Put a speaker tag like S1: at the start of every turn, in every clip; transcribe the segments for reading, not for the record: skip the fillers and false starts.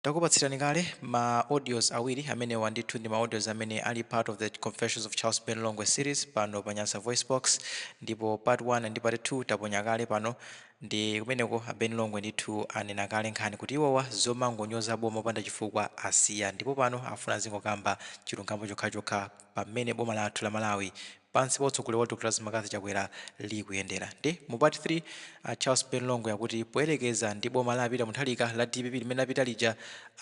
S1: Takupatsirani kale ma audios awiri amene wandithu ndi ma audios amene ali part of the Confessions of Charles Ben Longwe series pano pa Nyasa VoiceBox, ndipo part 1 ndi part 2 taponya kale pano ndi kumeneko Ben Longwe ndithu anena kale nkhani kuti iwowa zomangonyoza boma mopanda chifukwa asiya, ndipo pano afuna zingokamba chilungamo chokhachokha pamene boma lathu la Malawi pansi pa utsogoleri wa Dr. McCarthy Chakwera likuyendera. Ndi mu part 3 Charles Ben Longwe akuti poyerekeza ndi boma lapita muthalika la DPP limene lapita lija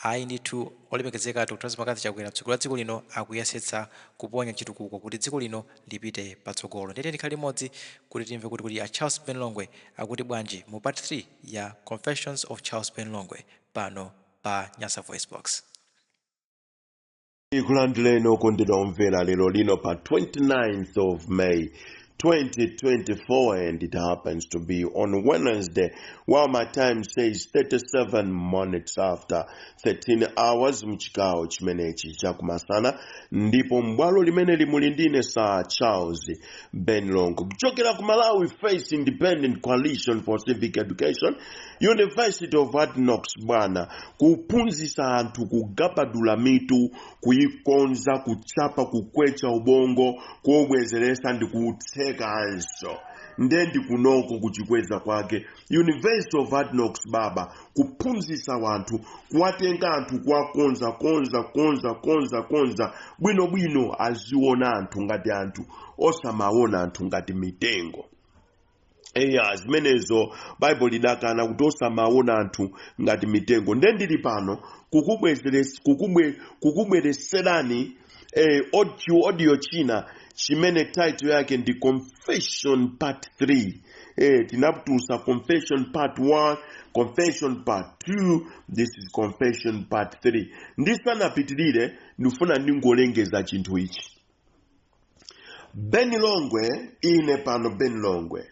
S1: ayi ndithu Olemekezeka Dr. McCarthy Chakwera mtsogoleri wa dziko lino akuyesetsa kuponya chitukuko kuti dziko lino lipite patsogolo. Ndiyeni tikhale limodzi kuti timve kuti Charles Ben Longwe akuti bwanji mu part 3 ya Confessions of Charles Ben Longwe pano pa Nyasa VoiceBox.
S2: Ikulanduleni okondedwa omvera lero lino pa 29th of May 2024, and it happens to be on Wednesday, while my time says 37 minutes after 13 hours mchigawo chimenechi chakumasana, ndipo mbwalo limene limulindine sa Charles Ben Longwe kuchokera ku Malawi Face Independent Coalition for Civic Education, University of Hard Knocks bwana, kuphunzitsa anthu kugabadula mitu, kuyikonza, kuchapa, kukwecha ubongo, kuobwezeresa ndi kutseka anso. Ndendi kunoko kuchikweza kwake University of Hard Knocks baba, kuphunzitsa wanthu, kuwatenga anthu konza bwino aziona anthu ngati anthu osamaona anthu ngati mitengo. Zimenezo Bible lidakana kuti osamaona anthu ngati mitengo. Ndendili pano kukubwereserani audio china chimene title yake ndi Confession Part 3. Tinaptusa Confession Part 1, Confession Part 2, this is Confession Part 3. Ndisanapitirire ndifuna ndingolengeza chinthu ichi. Ben Longwe, ine pano Ben Longwe,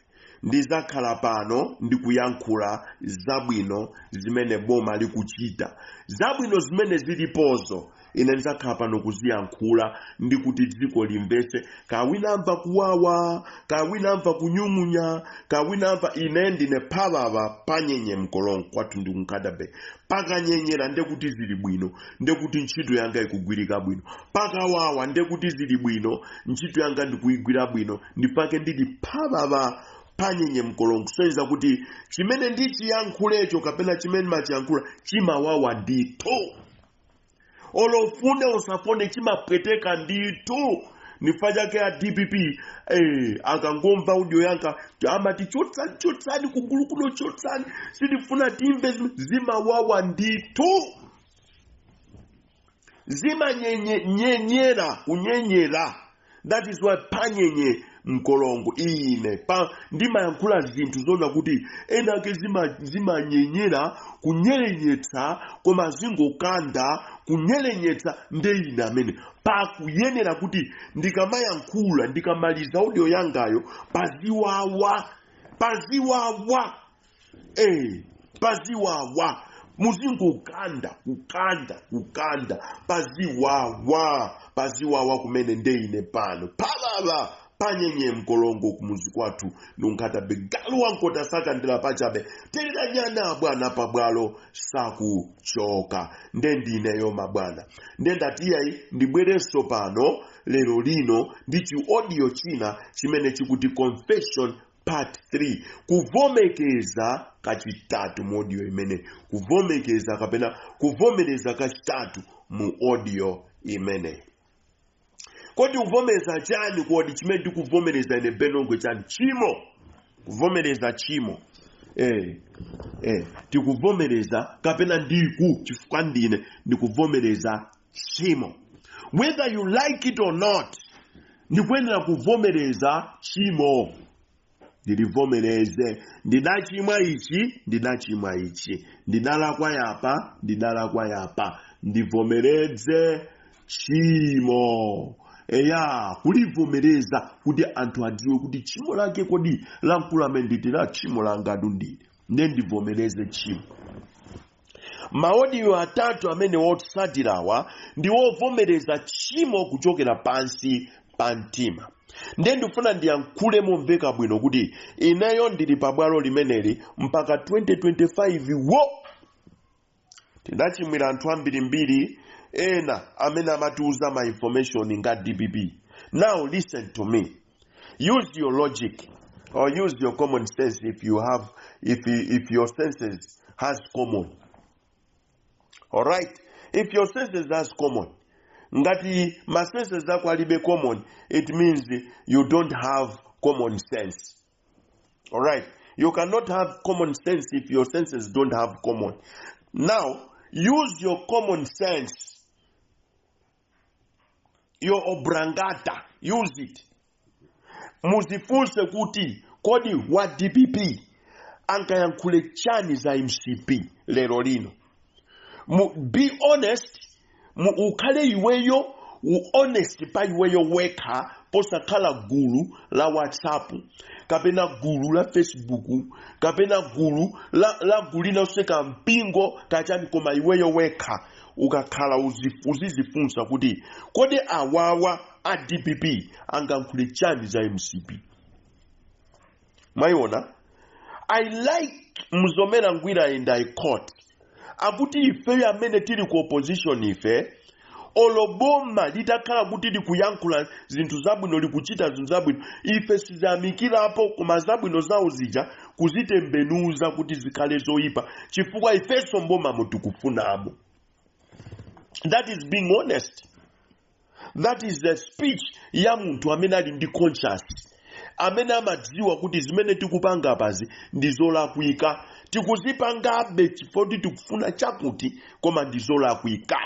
S2: ndizakhala pano ndikuyankhula zabwino zimene boma likuchita, zabwino zimene zilipozo. Ine ndizakhala pano kuziyankhula ndikuti dziko limvese, kawinamva kuwawa, kawinamva kunyung'unya, kawinamva ine ndine phalava panyenye mkolongo kwathu ndi kunkadabe. Pakanyenyera ndekuti zili bwino, ndekuti ntchito yanga ikugwirika bwino. Pakawawa ndekuti zili bwino, ntchito yanga ndikuyigwira bwino. Ndipake ndili phalava panyenye mkolongo, soiza kuti chimene ndichiyankhulecho kapena chimene machiyankhula chimawawa ndithu. Olofune usafone chimapweteka ndithu. Nifaja ke ya DPP akangomva audio yanka amati chotsani kugulu kuno chotsani sidifuna timve zimawawa ndithu. Zima nyenyera kunyenyera. That is why panyenye mkolongo ine ndima yankula zinthu zona kuti enake zima nyenyera kunyerenyetsa koma zingokanda kunyerenyetsa ndeine amene pakuyenera kuti ndikamayankhula ndikamaliza audio yangayo paziwawa muzingokanda kukanda paziwawa kumene ndeine pano phalala panyenye mkolongo kumuzi kwathu nunkatabe galu wankota sakandira pachabe telera nyana bwana pabwalo sakuchoka. Ndendineyo mabwana, ndendatiyayi ndibwereso pano lero lino ndichi audio china chimene chikuti Confession Part 3, kuvomekeza kachitatu mu audio imene, kuvomekeza kapena kuvomereza kachitatu mu audio imene. Kodi uvomeza chani kodi chimene ndikuvomereza ine Ben Longwe chani? Chimo. Kuvomereza chimo. Tikuvomereza kapena ndiku chifukwa ndine ndikuvomereza chimo. Whether you like it or not, ndikuyenera kuvomereza chimo. Ndilivomereze, ndinachimwa ichi, ndinalakwa yapa, ndivomereze chimo. Kulivomereza kuti anthu adziwe kuti chimo lake kodi lankulamenditi la chimo langadu ndine. Ndivomereze chimo. Maaudio atatu amene wotsatirawa ndi wovomereza chimo kuchokera pansi pa mtima. Ndendifuna ndiyankhule momveka bwino kuti ineyo ndili pabwalo limeneli mpaka 2025 tidachimwira anthu ambirimbiri ena amene amatiuza ma information nga DPP. Now listen to me. Use your logic or use your common sense if you have, if your senses has common. Alright? If your senses has common, ngati ma senses zako alibe common, it means you don't have common sense. Alright? You cannot have common sense if your senses don't have common. Now, use your common sense. Your obrangata. Use it. Muzifunse kuti kodi wa DPP ankayankhule chani za MCP lero lino. Be honest. Ukhale iweyo honest pa iweyo weka posakhala gulu la WhatsApp, kapena gulu la Facebook, kapena gulu la gulina useka mpingo kachani koma iweyo weka ukakhala uzizifunsa kuti kodi awawa a DPP angankhule chani za MCP. Maiona, I like Mzomera Ngwira and I caught akuti ife amene tili ku opposition ife oloboma litakhala kuti likuyankhula zinthu zabwino likuchita zinthu zabwino ife sizamikirapo koma zabwino zawo zija kuzitembenuza kuti zikhale zoyipa chifukwa ifeso mboma mutikufunamo. That is being honest. That is the speech ya munthu amene ali ndi conscious, amene amadziwa kuti zimene tikupanga pazi ndizolakwika, tikuzipangabe chifukwa tikufuna chakuti koma ndizolakwika.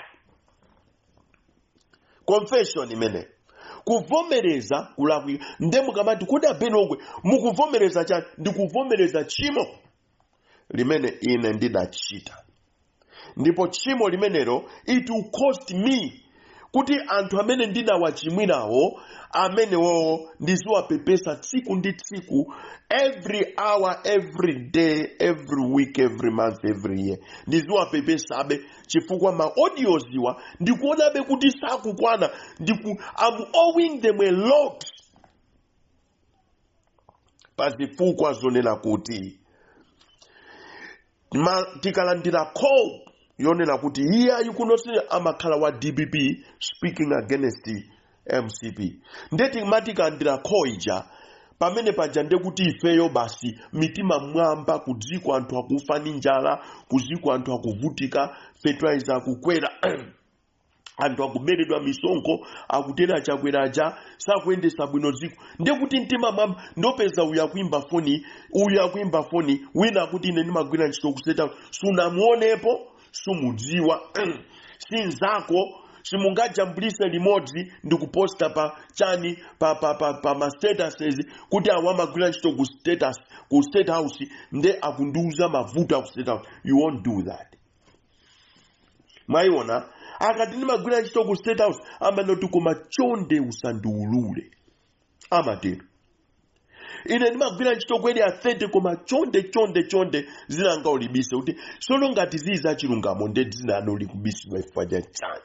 S2: Confession imene kuvomereza kulakwika. Ndemu kamati kuda Ben Longwe mukuvomereza chani? Ndikuvomereza chimo limene ine ndidachita. Ndipo chimo limenero it will cost me kuti anthu amene ndinawachimwirawo amene wo ndiziwapepesa tsiku ndi tsiku, every hour, every day, every week, every month, every year ndiziwapepesa abe chifukwa ma audios iwa ndikuonabe kuti sakukwana. I'm owing them a lot pazifukwa zonena kuti tikalandira call yonena kuti here you could not see amakhala wa DPP speaking against the MCP. Ndeti matika ndira koija pamene pajande kuti ifeyo basi mitima mwamba kudziko anthu akufa ndi njala, kuziko anthu akuvutika, fertilizer akukwera, anthu akumeredwa misonko, akutera chakweraja, sakuyendesa bwino ziko. Ndekuti mtima mwamba ndopeza uyakuimba foni, wina kuti ine ndimagwira ntchito kuseta sunamuonepo, sumudziwa, sinzako, simungajambulise limodzi ndikuposta pa chani pa ma statuses kuti awamagwira ntchito ku state house nde akunduza mavuto ku state house. You won't do that. Maiona akati ndimagwira ntchito ku state house amanoti koma chonde usandiulule amatero. Ine ndimagwira ntchito kweli a 30 koma chonde zinanga ulibise kuti sono ngati ziza chilungamo nde zinano likubisidwa ifwa ja chani.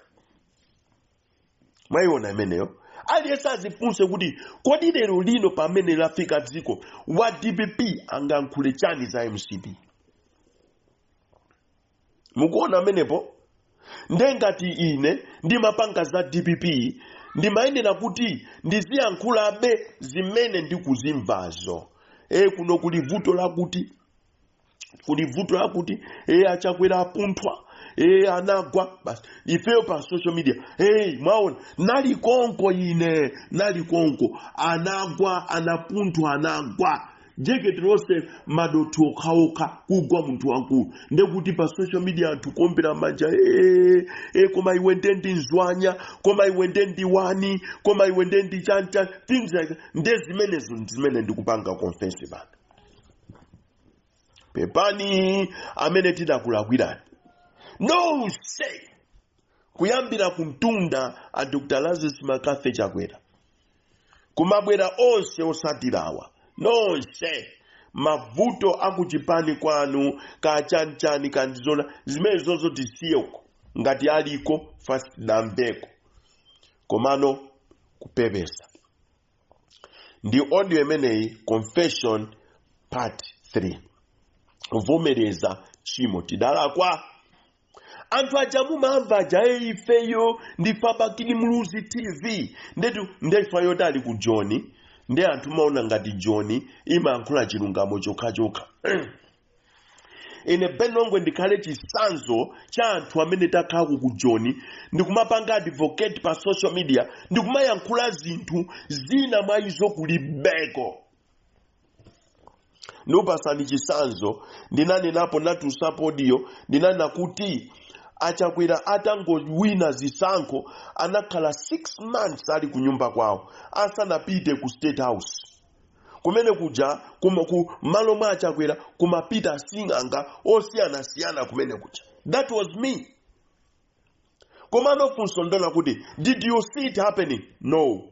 S2: Maiona imeneyo aliyesa azifunse kuti kodi lero lino pamene lafika dziko wa DPP angankhule chani za MCP. Mukuona amenepo ndengati ine ndimapanga za DPP ndimayenera kuti ndiziyankhulabe zimene ndikuzimvazo. Kuno kuli vuto lakuti Chakwera apunthwa, anagwa basi ifeyo pa social media mwaona nali konko anagwa, anapunthwa, anagwa jeket rose madoto okaoka kugwa muntu wankulu ndekuti pa social media anthu kompera manja koma iwe ndendi nzwanya, koma iwe ndendi wani, koma iwe ndendi chancha, things like zimene ndikupanga confess bana pepani amene tidakulakwirani. No say kuyambira kumtunda a Dr. Lazarus McCarthy Chakwera kumabwera onse osatirawa. No say mavuto akuchipani kwanu kachanchani kandizona zimene zonso tisiyeko ngati aliko first dambeko komano kupepesa. Ndi audio emeneyi confession part 3 uvomereza chimo tidalakwa Antu ajamu aja ifeyo ndifaba kini muluzi TV ndefayo dali ku Johnny nde antu maona ngati Johnny ima ankula chilungamo choka ine Ben Longwe ndikhale chisanzo cha anthu amene takhaku ku Johnny ndikumapanga advocate pa social media ndikumayankhula zinthu zina mwa izo kulibeko. Nupasani chisanzo ndinanenapo natusapodiyo ndinanena kuti Chakwera atangowina zisankho anakhala 6 months ali kunyumba kwawo asanapite ku State House. Kumene kuja ku malo mwa Chakwera kumapita sing'anga osiyana kumene kuja. That was me. Komano funso ndona kuti did you see it happening? No.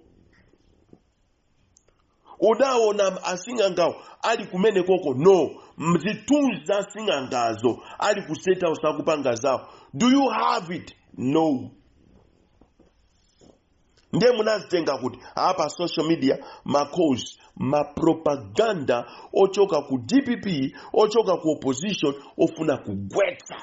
S2: Udaona asing'angawo ali kumene koko? No. Mzituza sing'angazo ali ku State House akupanga zawo. Do you have it? No. Ndiye munazitenga kuti hapa social media cause ma propaganda ochoka ku DPP ochoka ku opposition ofuna kugwetsa.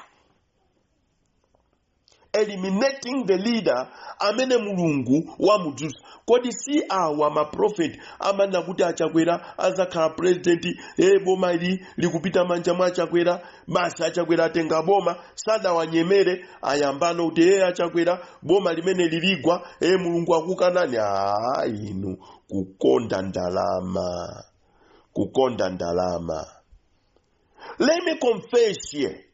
S2: Eliminating the leader amene mulungu wa mujusa. Kodi si awa ma prophet amana kuti Chakwera azakhala president boma ili likupita manja mwa Chakwera basi Chakwera atenga boma sada wanyemere ayambano kuti Chakwera boma limene liligwa mulungu akukanani inu kukonda ndalama. Let me confess here.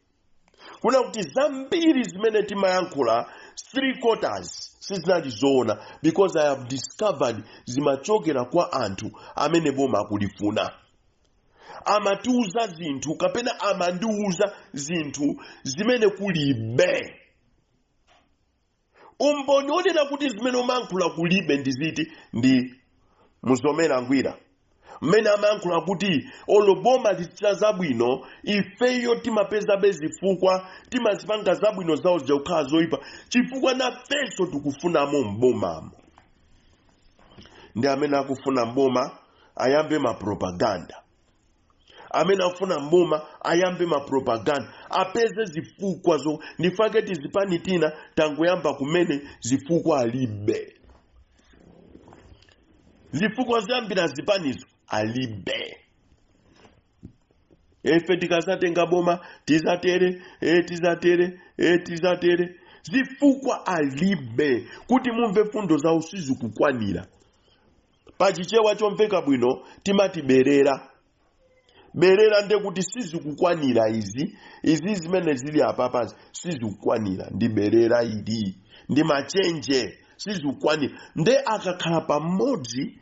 S2: Kuna kuti zambiri zimene timayankhula 3/4 sizinalizona because I have discovered zimachokera kwa anthu amene boma kulifuna. Amatiuza zinthu kapena amandiuza zinthu zimene kulibe. Umboni onena kuti zimene umankhula kulibe ndiziti ndi Muzomera Ngwira. Mena amayankhula kuti oloboma lichita zabwino ifeyo timapeza bezifukwa timazipanga zabwino zawo zikukhala zoyipa chifukwa nafenso tikufunamo mbomamo. Ndi amene akufuna mboma ayambe ma propaganda. Amene akufuna mboma ayambe ma propaganda apeze zifukwa zo ndifake tizipanitina tangoyamba kumene zifukwa alibe. Zifukwa zambira zipanizo alibe. Efe tikasatenga boma tizatere zifukwa alibe kuti mumve fundo za usizi kukwanira. Pachichewa chomveka bwino timati berera nde kuti sizi kukwanira izi zimene zili apapa sizi kukwanira ndi berera ili ndi machenje sizi kukwanira nde akakhala pamodzi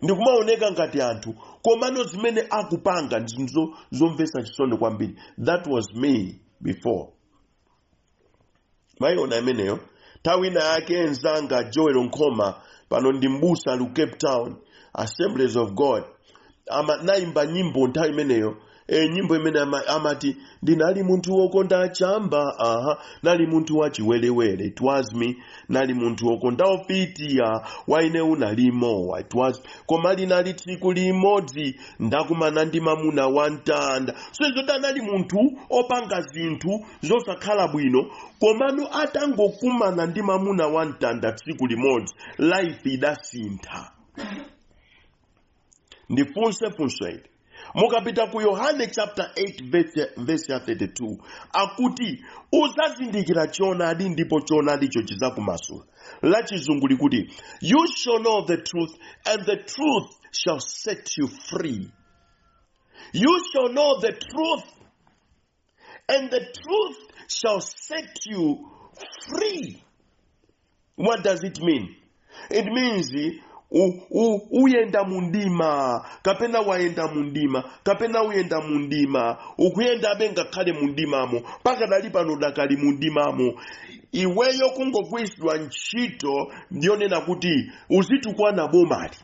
S2: ndikumaoneka ngati anthu komano zimene akupanga ndizo zomvesa chisoni kwambiri. That was me before. Maiona imeneyo tawina yake enzanga Joel Nkoma pano ndimbusa lu Cape Town Assemblies of God naimba nyimbo nthawi imeneyo nyimbo imene amati ndinali munthu wokonda chamba nali munthu wachiwelewele. It was me. Nali munthu wokonda ofiti waine unalimo. It was koma linali tsiku limodzi ndakumana ndi mamuna wantanda. So izo nali munthu opanga zinthu zosakhala bwino komano atangokumana ndi mamuna wantanda tsiku limodzi life idasintha. Ndifunse iti mukapita ku Yohane chapter 8 verse 32 akuti uzazindikira choonadi ndipo choonadi cho chizakumasula. Lachizungu likuti you shall know the truth and the truth shall set you free. You shall know the truth and the truth shall set you free. What does it mean? It means uyenda mundima kapena waenda mundima kapena uyenda mundima ukuyenda abenga kale mundimamo paka dali pano dakali mundimamo iweyo kungogwiswa ntchito ndionena kuti uzitukwana bomali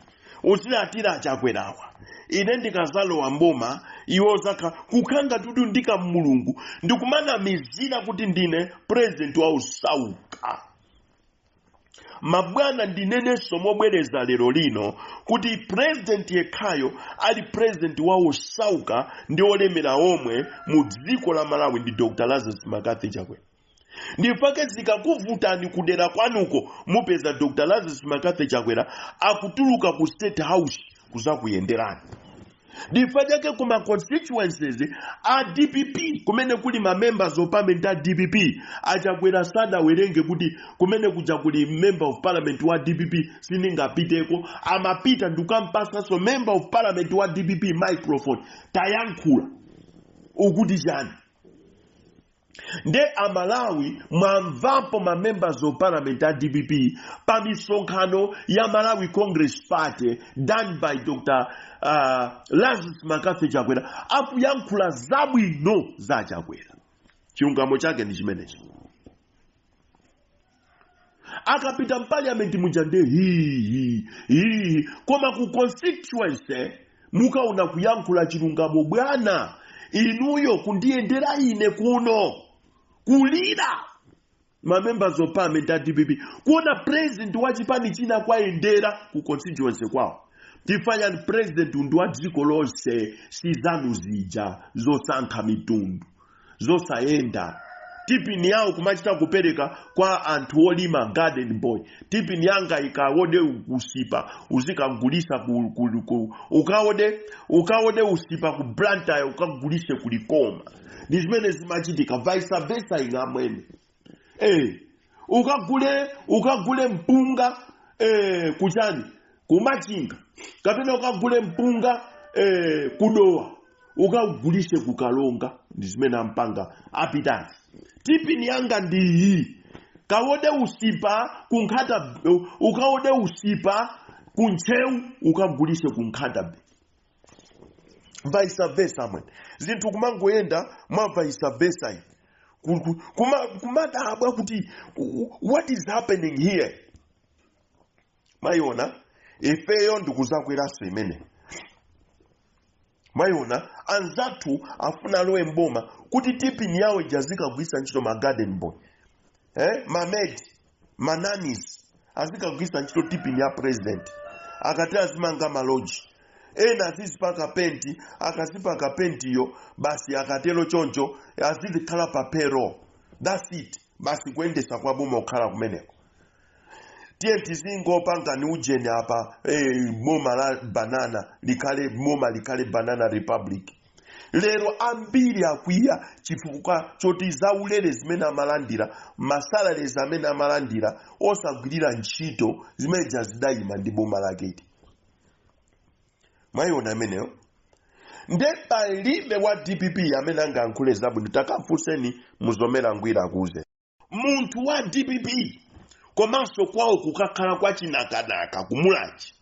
S2: uzilatira Chakwerawa ine ndikazalowa mboma iwozaka kukanga tudu ndika mulungu ndikumana mizira kuti ndine president wa usauka. mabwana ndinenenso mobwereza lero lino kuti president yekhayo ali president wawo sauka ndi olemera omwe mu dziko la Malawi ndi Dr. Lazarus McCarthy Chakwera. Ndipake zikakuvutani kudera kwanuko mupeza Dr. Lazarus McCarthy Chakwera akutuluka ku State House kuzakuyenderani. Ndipake kuma constituencies a DPP kumene kuli ma members of parliament a DPP Chakwera sada werenge kuti kumene kuja kuli member of parliament wa DPP siningapiteko amapita ndukampasa so member of parliament wa DPP microphone tayankhula ukuti chani. Nde Malawi mwamvapo ma members of parliament at DPP pa misonkhano ya Malawi Congress Party done by Dr. Lazarus McCarthy Chakwera akuyankhula zabwino za Chakwera. Chilungamo chake ndi chimenechi. Akapita parliament mujande koma ku constituency mukaona kuyankhula chilungamo bwana. Inuyo kundiyendera ine kuno kulira ma members of parliament at DPP kuona president wa chipani china kwaendera ku constituency kwawo. Tifanya president undu wa dziko lonse sizanu zija zosankha mitundu zosaenda. Tipini yawo kumachita kupereka kwa anthu olima garden boy. Tipini yanga ikawode usipa uzikagulisa ukawode usipa ku blanta ukagulise kulikoma. Ndizimene zimachitika vice versa ingamwene. Ukagule mpunga kuchani kumachinga. Kapena ukagule mpunga kudowa ukagulise kukalonga. Ndizimene ampanga apitani. Tipini yanga ndi kawode usipa kunkhata ukawode usipa kuncheu ukagulise kunkhata vice versa man zinthu kumangoyenda mwa vice versa kumadabwa kuti what is happening here. Mayona ifeyo ndikuzakweraso imene mayona anzathu afuna lowe mboma kuti tipini yawo ijazika kugwisa ntchito ma garden boy mamed mananis azika kugwisa ntchito tipini ya president akati azimanga maloji azizipaka penti akazipaka penti yo basi akatelo choncho azizikhala pa payroll. That's it. Basi kuendesa kwa boma ukhala kumeneko. Tienti zingo panga ni ujeni hapa moma la banana likale banana republic. Lero ambiri akwiya chifukuka choti zaulere zimene amalandira masalale zamene amalandira osagwirira ntchito zimene jazidayima ndi boma laketi. Mayona ameneyo nde palibe wa DPP amene angankhule zabwino takafuseni muzomera ngwira kuze. Munthu wa DPP komanso kwawo kukakhala kwa chinakanaka kumulachi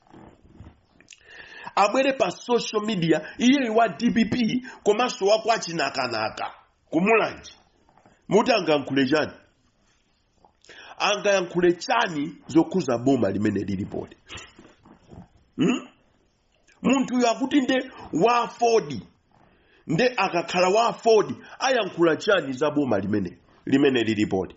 S2: abwere pa social media iye wa DPP komanso wa kwa chinakanaka kumulachi muti angankhule chani angayankhule chani zokuza boma limene lilipoti. Munthu yakuti nde wa Ford nde akakhala wa Ford ayankhula chani za boma limene lilipoti.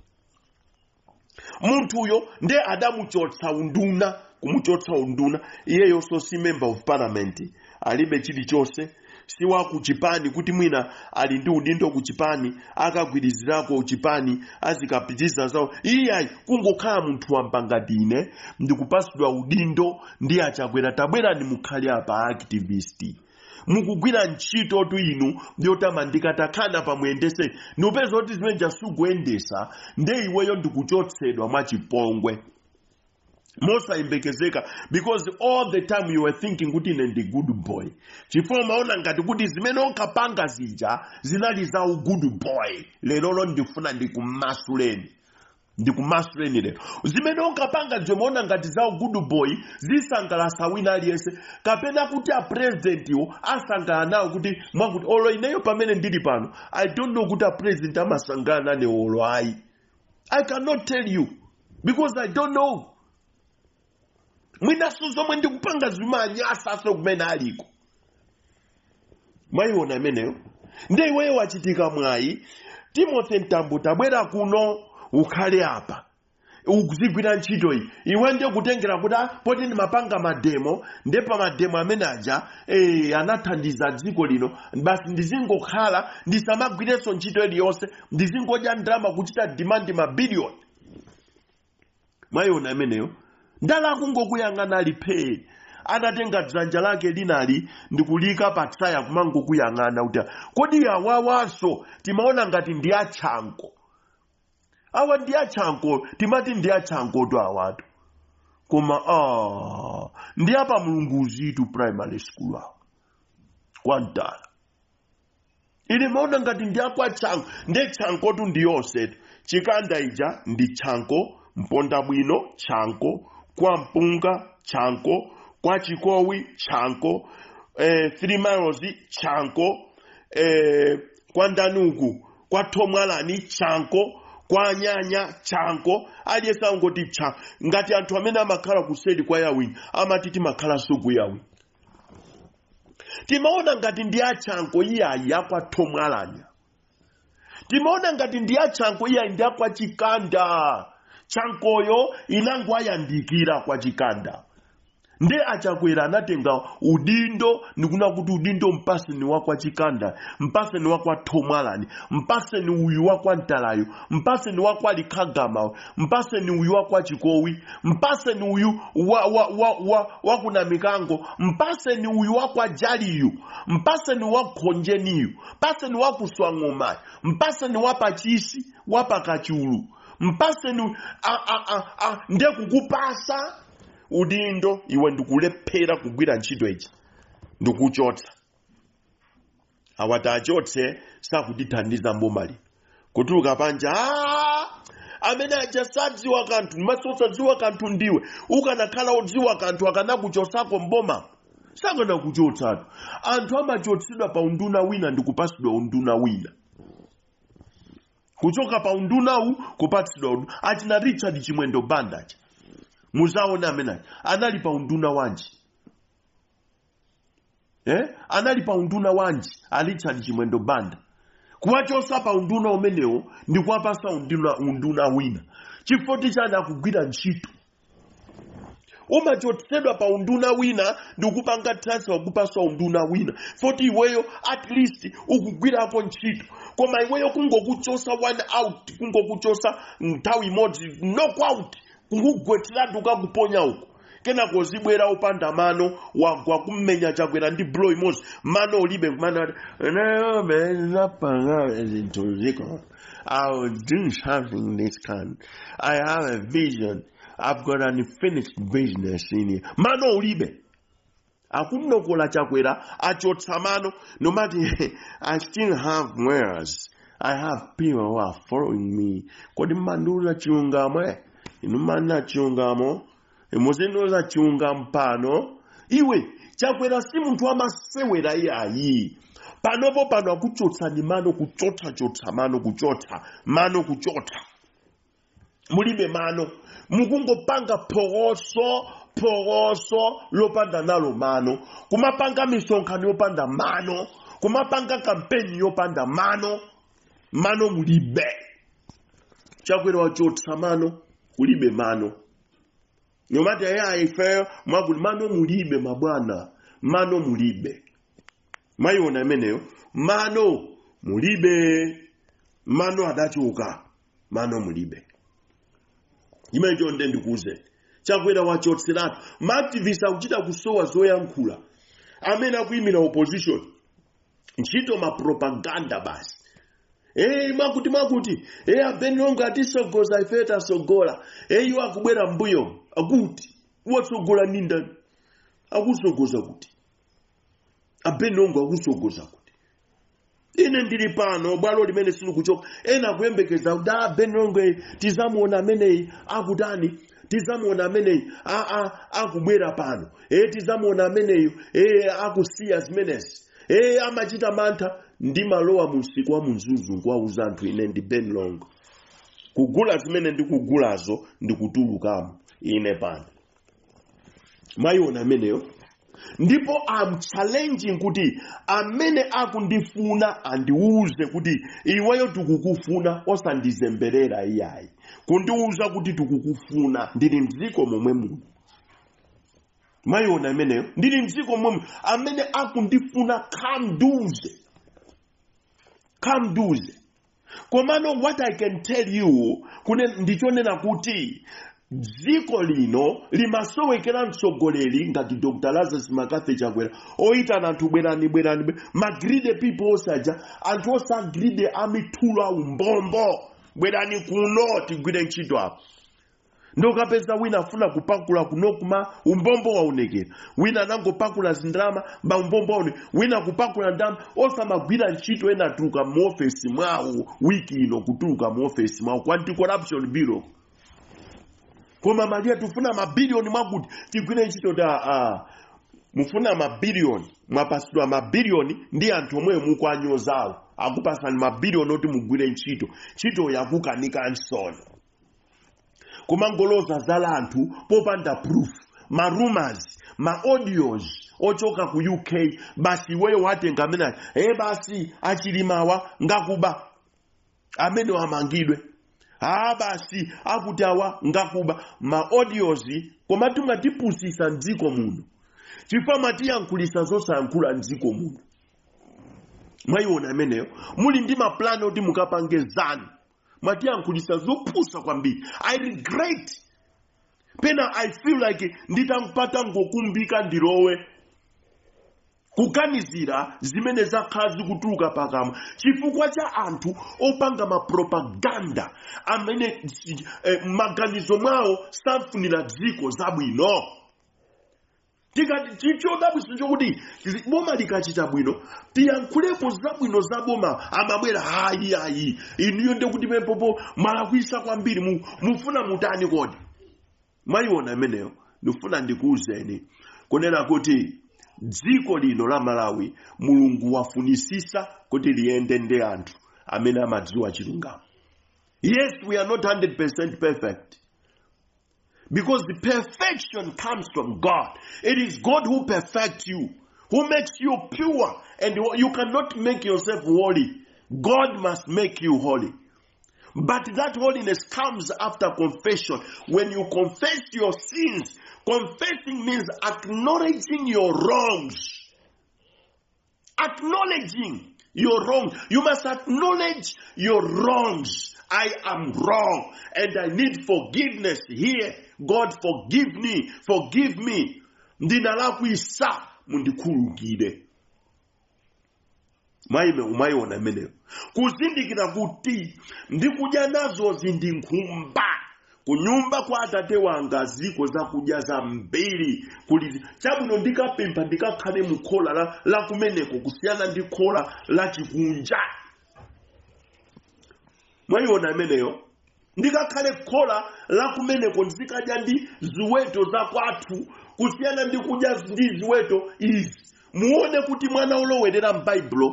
S2: Munthu uyo nde adamuchotsa unduna kumuchotsa unduna iyeyo so si member of parliament alibe chili chose si wa kuchipani kuti mwina ali ndi udindo kuchipani akagwirizirako uchipani azikapitiza zawo iyayi kungokhala munthu wampangadine ndikupasidwa udindo ndi Chakwera tabwera ni mukhali apa activist mukugwira ntchito tu inu yotamandika takana pamuyendese nupeza kuti zimene jasugwendesa nde iweyo ndikuchotsedwa mwachipongwe Olemekezeka because all the time you were thinking kuti ine ndi good boy chifukwa maona ngati kuti zimene onkapanga zija zinali za good boy lero ndifuna ndikumasuleni lero zimene onkapanga zomaona ngati za good boy zisangalasa wina aliyese kapena kuti a president yo asangala nawo kuti mwakuti olo ineyo pamene ndili pano I don't know kuti a president amasangala nane olo ayi I cannot tell you because I don't know. Mwina suzomwe ndikupanga zuma Nyasa so kumene aliko. Mayona ameneyo. Nde iweyo wachitika mwayi Timothy Ntambu tabwera kuno ukhale apa. ukuzigwira ntchito iyi iwe ndiye kutengera kuti poti ndi mapanga mademo ndepa mademo amene aja anathandiza dziko lino basi ndizingokhala ndisamagwirenso ntchito iliyonse ndizingodya ndalama kuchita demand mabiliyoni. Mwayiona ameneyo ndala kungokuyang'ana alipe anatenga dzanja lake linali ndikulika patsaya kumangokuyang'ana kuti kodi awawanso timaona ngati ndi achanko. Awa ndi achanko timati ndi achanko to awatu koma ndi apa mulunguzi tu primary school awo kwa mtala ili maona ngati ndi akwa chanko ndi chanko tu ndiyonse chikanda ija ndi chanko mponda bwino chanko kwa mpunga chanko kwa chikowi chanko 3 miles chanko kwa ndanugu kwa tomwalani chanko kwa nyanya chanko aliyesa ngoti cha ngati anthu amene amakhala kuseli kwa yawi amatiti makhala suku yawi timaona ngati ndi achanko iyayi akwa tomwalanya timaona ngati ndi achanko iyayi ndi akwa chikanda chankoyo inango ayandikira kwa chikanda nde Chakwera anatenga udindo nikuna kuti udindo mpaseni wakwa chikanda mpaseni wakwa tomwalani mpaseni uyu wakwa ntalayo mpaseni wakwa likagama mpaseni uyu wakwa chikowi mpaseni uyu wakuna mikango mpaseni uyu wakwa jaliyu mpaseni wakhonjeniyu mpaseni wakuswang'oma mpaseni wapachisi wapakachulu mpaseni nde kukupasa udindo iwe ndikulephera kugwira ntchito ichi ndikuchotsa awatachotse sakutithandiza mbomali kutuluka panja amene aja sadziwa kanthu masotsa dziwa kanthu ndiwe ukanakhala odziwa kanthu akanakuchosako mboma sakanakuchotsatu anthu amachotsedwa pa unduna wina ndikupasidwa unduna wina kuchoka pa undunawu kupatsidwa achina Richard Chimwendo Bandacha muzaona amene anali pa unduna wanji anali pa unduna wanji Richard Chimwendo Banda kuwachosa pa unduna umenewo ndikuwapasa unduna wina chifoti chana akugwira ntchito umachotsedwa pa unduna wina ndikupanga transfer kupasa unduna wina foti iweyo at least ukugwirako ntchito koma iweyo kungokuchosa one out kungokuchosa nthawi imodzi knock out kungugwetera ukakuponya huko kena kozibwera upanda mano wagwa kummenya Chakwera ndi blow imodzi mano ulibe kumana I will do something this kind. I have a vision. I've got an unfinished business in here. Mano ulibe akumnokola Chakwera achotsa mano no matter I still have wares. I have people who are following me. Kodi mandula chiungamo inumana chiungamo imuzinoza chiungamo pano iwe Chakwera si muntu amasewera yayi panopo pano akuchotsa ni mano kuchotsa mano kuchotsa mulibe mano mukungopanga poroso lopanda nalo mano kumapanga misonkhano yopanda mano kumapanga kampeni yopanda mano mulibe Chakwera wachotsa mano ulibe mano nyomata ya ife mwaguli mano mulibe mabwana mano mulibe mayiona ameneyo mano mulibe mano adachuka mano mulibe imejo nde ndikuze Chakwera wachotseratu maaktivista akuchita kusowa zoyankhula amene akuyimira opposition ntchito mapropaganda basi makuti Ben Longwe atisogoza ifeta sogola iwo akubwera mbuyo akuti watsogola ninda akusogoza kuti Ben Longwe akusogoza kuti ine ndili pano bwalo limene sinu kuchoka ena kuyembekeza kuti Ben Longwe tizamuona amene akutani tizamuona amene akubwera pano tizamuona amene akusiya zimenezi amachita mantha ndi malowa musiku wa munzuzu kwa uzanthu ine ndi Ben Longwe kugula zimene ndikugulazo ndikutulukamo ine pano mayiona ameneyo ndipo I'm challenging kuti amene akundifuna andiuze kuti iweyo tikukufuna osandizemberera iyayi kundiuza kuti tikukufuna ndili mdziko momwe muno. Mayiona ameneyo ndili mdziko momwe amene akundifuna kamduze. Komano what I can tell you ndichonena kuti dziko lino limasowekera mtsogoleri ngati Dr. Lazarus McCarthy Chakwera oitana anthu bwerani magride people osaja anthu osagride amitula umbombo bwerani kuno tigwire ntchito apo. Ndokapeza wina afuna kupakula kuno kuma umbombo waonekera wina nangopakula zindrama ba umbombo waone wina kupakula ndama osamagwira ntchito ena tuka mu office mwawo wiki ino kutuluka mu office mwawo kwa anti-corruption bureau. Koma malia tufuna mabilioni mwakuti tigwire ntchito mufuna mabilioni mwapasidwa mabilioni ndi anthu omwe mukwanyozawo akupasani mabilioni oti mugwire ntchito yakukanika nsoni. Kumangoloza zala anthu popanda proof, ma rumors, ma audios ochoka ku UK basi wewe watenga amene basi achilimawa ngakuba amene amangidwe basi akutawa ngakuba ma audios koma timatipusisa mdziko muno chifama tiyankhulisa zosayankhula mdziko muno. Mwayiona ameneyo muli ndi ma plan oti mukapangezana matiyankhulisa zopusa kwambiri. I regret pena I feel like nditampata ngokumbika ndirowe kukanizira zimene zakhazi kutuluka pakamwa chifukwa cha anthu opanga mapropaganda amene maganizo mwawo safunira dziko zabwino. Tikati chichodabwino chokuti boma likachita bwino tiyankhulepo zabwino za boma amabwera hayi iniyo ndekuti pepopo malakwisa kwambiri mufuna mutani kodi. Mayiona ameneyo ndifuna ndikuuzeni kunena kuti dziko lino la Malawi Mulungu wafunisisa kuti liyende ndi anthu amene amadziwa chilungamo. Yes, we are not 100% perfect. Because the perfection comes from God. It is God who perfects you, who makes you pure, and you cannot make yourself holy. God must make you holy. But that holiness comes after confession. When you confess your sins, confessing means acknowledging your wrongs. Acknowledging your wrongs. You must acknowledge your wrongs. I am wrong and I need forgiveness here. God forgive me. Ndinalakwisa mundikhululukire. Mayiona ameneyo. Kuzindikira kuti ndikudya nazo zindinkhumba. Kunyumba kwa atate wanga ziko za kudya zambiri. Chabwino ndikapempha ndikakhale mukhola la kumeneko kusiyana ndi khola la chikunja. Mayiona ameneyo. Ndikakhale khola la kumeneko ndikadya ndi ziweto za kwathu kusiyana ndi kudya ndi ziweto izi. Muone kuti mwana olowerera m'Bible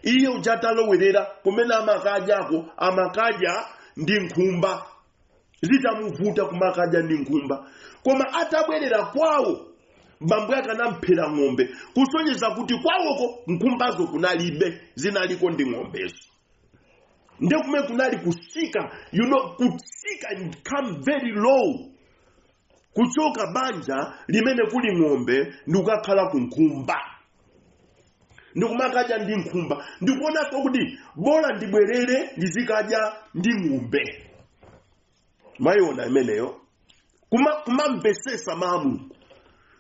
S2: iye ujatalowerera kumene amakadya ndi nkhumba. Zitamuvuta kumakadya ndi nkhumba. Koma atabwerera kwawo bambo yake anamphera ng'ombe kusonyeza kuti kwawoko nkhumbazo kunalibe zinaliko ndi ng'ombezo. Ndekume kunali kusika, kusika and come very low. Kuchoka banja limene kuli ng'ombe ndikakhala ku nkhumba. Ndikumakadya ndi nkhumba. Ndikuona kuti bola ndibwerere ndizikadya ndi ng'ombe. Mayiona ameneyo. Kumambesesa mamu.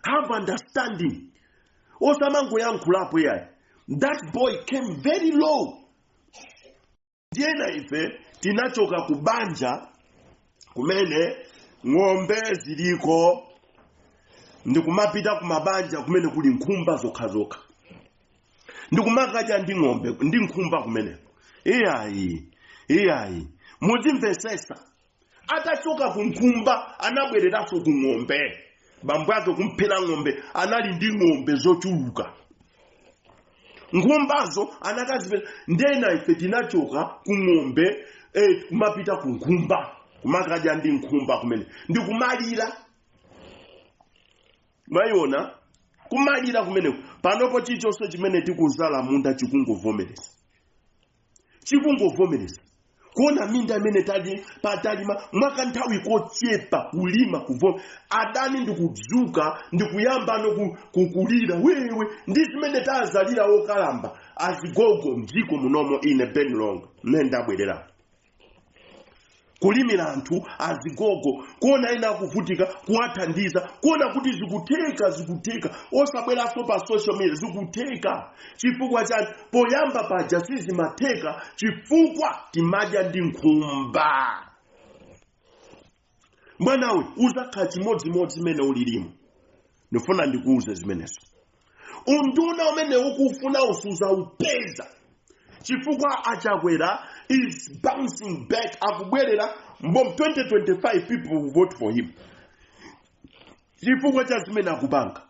S2: Have understanding. Osamango yankhulapo yayi. That boy came very low. Ndiena ife tinachoka kubanja kumene ng'ombe ziliko ndikumapita kumabanja kumene kuli nkhumba zokhazoka. Ndikumakadya ndi ng'ombe ndi nkhumba kumene. Iyayi. Muzimvesesa. Atachoka ku nkhumba anabwereraso ku ng'ombe. Bambo yake kumphera ng'ombe anali ndi ng'ombe zochuluka. Nkhumbazo anakazipeza ndena ife tinachoka ku ng'ombe kumapita ku nkhumba kumakadya ndi nkhumba kumene ndikumalira. Mayiona kumalira kumeneko panopo chichonse chimene tikuzala munda chikungovomereza kuona minda imene patalima mwaka nthawi kochepa kulima kuvoma adani ndikudzuka ndikuyamba kukulira wewe ndi zimene tazalira wokalamba azigogo mdziko munomo ine Ben Longwe ndabwerera kulimira anthu azigogo kuona ena kuvutika kuwathandiza kuona kuti zikuteka osabweranso pa social media zikuteka chifukwa chani poyamba paja sizimateka chifukwa timadya ndi nkhumba mwanawe uzakhala chimodzimodzi mene ulilimo ndifuna ndikuuze zimenezo unduna umene ukufuna usuza upeza chifukwa Chakwera is bouncing back akubwerera mbom 2025 people will vote for him chifukwa cha zimene akupanga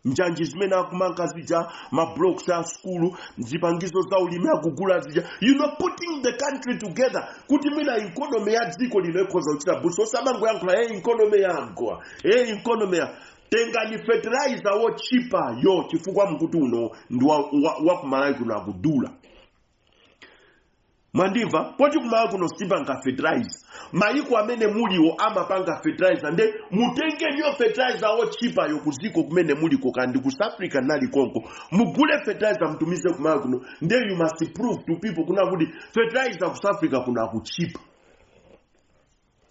S2: njanji zimene akumanga zija mablocks a school zipangizo za ulimi akugula zija putting the country together kuti mina economy ya dziko lino ikhoza kuchita buso samango yankula economy yagwa economy ya tengani fertilizer wo cheaper yo chifukwa mkuti uno ndi wakumalawi kuno akudula Mandiva, poti kumala kuno sipanga fertilizer. Maiko amene muliwo amapanga fertilizer. Nde mutenge nyo fertilizer wo cheaper yo kuziko kumene muliko kandi ku South Africa nali konko. Mugule fertilizer mtumize kumala kuno. Nde you must prove to people kuna kuti fertilizer ku South Africa kuna ku cheap.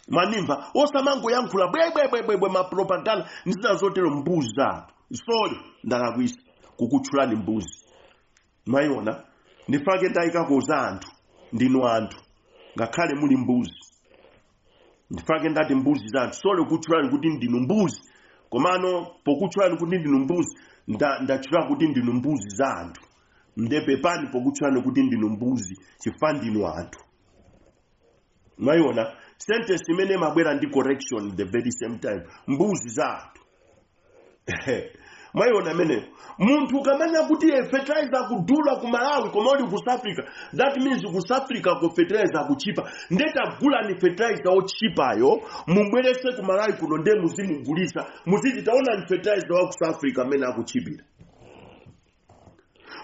S2: Manimva, osamango yankula bwe ma propaganda nzina zotero mbuzi zato. Sorry, ndalakwisa kukuchulani mbuzi. Maiona, nifake ndaika koza anthu. Ndinu anthu ngakhale muli mbuzi ndifake ndati mbuzi zanthu sole kutchulani kuti ndinu mbuzi komano pokutchulani kuti ndinu mbuzi ndachula kuti ndinu mbuzi za anthu ndepepani pokutchulani kuti ndinu mbuzi chifukwa ndinu anthu mwaiona sentence imene mabwera ndi correction the very same time mbuzi za anthu mwaiona mene muntu kamanya kuti fertilizer kudula ku Malawi koma uli ku South Africa that means ku South Africa ku fertilizer kuchipa ndeta gula ni fertilizer o chipa yo mumbwerese ku Malawi kuno nde muzimugulisa muziti taona ni fertilizer wa ku South Africa mene akuchipira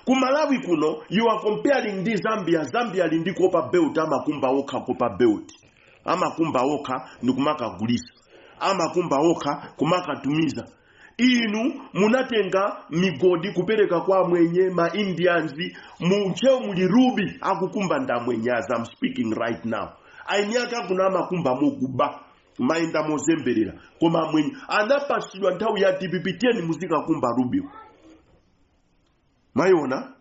S2: ku Malawi kuno you are comparing ndi Zambia lindi kopa belt amakumba okha kopa belt amakumba okha ndikumaka gulisa amakumba okha kumaka tumiza inu munatenga migodi kupereka kwa mwenye ma Indians mcheo mulirubi akukumba ndamwenye as I'm speaking right now ainyaka kuna makumba mukuba maenda mozemberera koma mwenye anapasidwa nthawi ya DPP10 muzika kumba rubi maiona